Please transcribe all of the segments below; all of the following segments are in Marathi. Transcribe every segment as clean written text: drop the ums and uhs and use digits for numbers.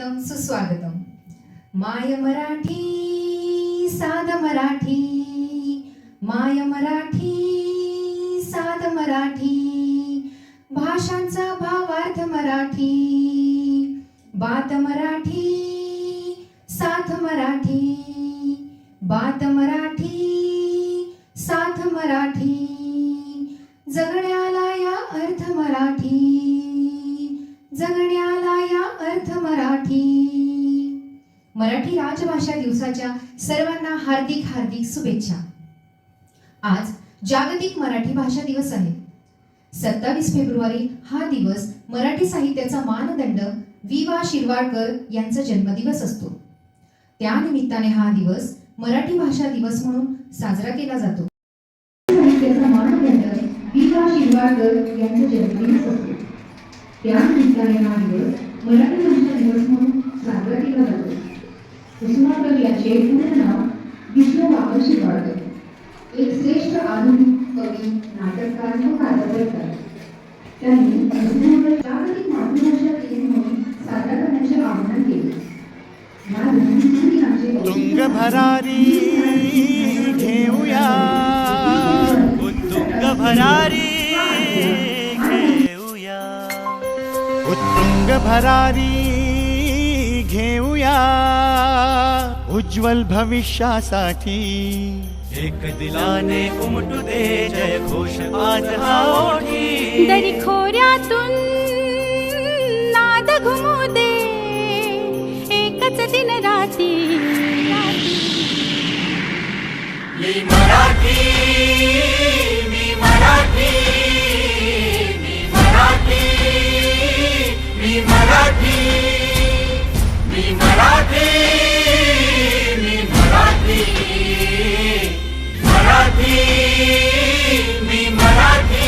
स्वागतम सुस्वागतम. माय मराठी साध मराठी, माय मराठी साध मराठी, भाषांचा भावार्थ मराठी, बात मराठी साथ मराठी, बात मराठी साथ मराठी, जगण्याला या अर्थ मराठी, जगण्याला या अर्थ मराठी. मराठी राजभाषा दिवसाच्या सर्वांना हार्दिक हार्दिक शुभेच्छा. आज जागतिक मराठी भाषा दिवस आहे. 27 फेब्रुवारी हा दिवस मराठी साहित्याचा मानदंड वि.वा. शिरवाडकर यांचा जन्मदिवस असतो. त्या निमित्ताने हा दिवस मराठी भाषा दिवस म्हणून साजरा केला जातो. साहित्याचा मानदंड वि.वा. शिरवाडकर यांचा जन्मदिवस असतो. त्या निमित्ताने हा दिवस मराठी भाषा दिवस म्हणून साजरा केला जातो. कुसुमाकर याचे पूर्ण नाव विष्णू बाबा शिरवाडकर. एक श्रेष्ठ आधुनिक कवी, नाटककार व कादंबरीकार. त्यांनी जागतिक मातृभाषा दिन म्हणून साजरा करण्याचे आवाहन केले. तुंग भरारी घेऊया, उत्तुंग भरारी घेऊया, उत्तुंग भरारी घेऊया, उज्ज्वल भविष्यासाठी. एक दिलाने उमटू दे जय घोष आज हा ओठी. दरी खोऱ्यातून नाद घुमू दे एकच दिन राती. मी मराठी, मी मराठी, मी मराठी, मी मराठी, मी मराठी, मी मराठी, मराठी, मी मराठी.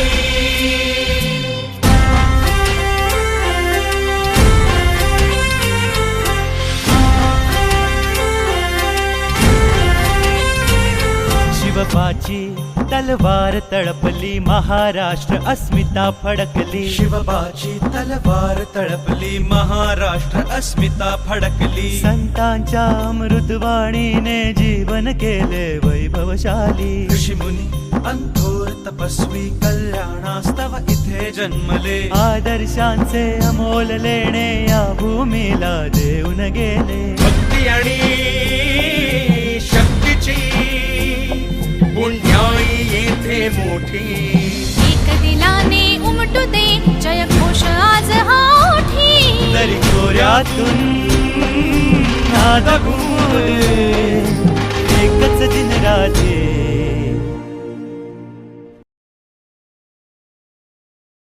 शिवबाची तलवार तळपली, महाराष्ट्र अस्मिता फडकली. शिवबाची तलवार तळपली, महाराष्ट्र अस्मिता फडकली. संतांच्या अमृतवाणीने जीवन केले वैभवशाली. ऋषीमुनी अंथोर तपस्वी कल्याणास्तव इथे जन्मले. आदर्शांचे अमोल लेणे या भूमीला देऊन गेले. भक्ती आणि शक्तीची पुण्याई येथे मोठी. एक दिलाने उमटू दे जय घोष आज हा ओठी. दरी खोऱ्यातून नाद घुमू दे एकच दिन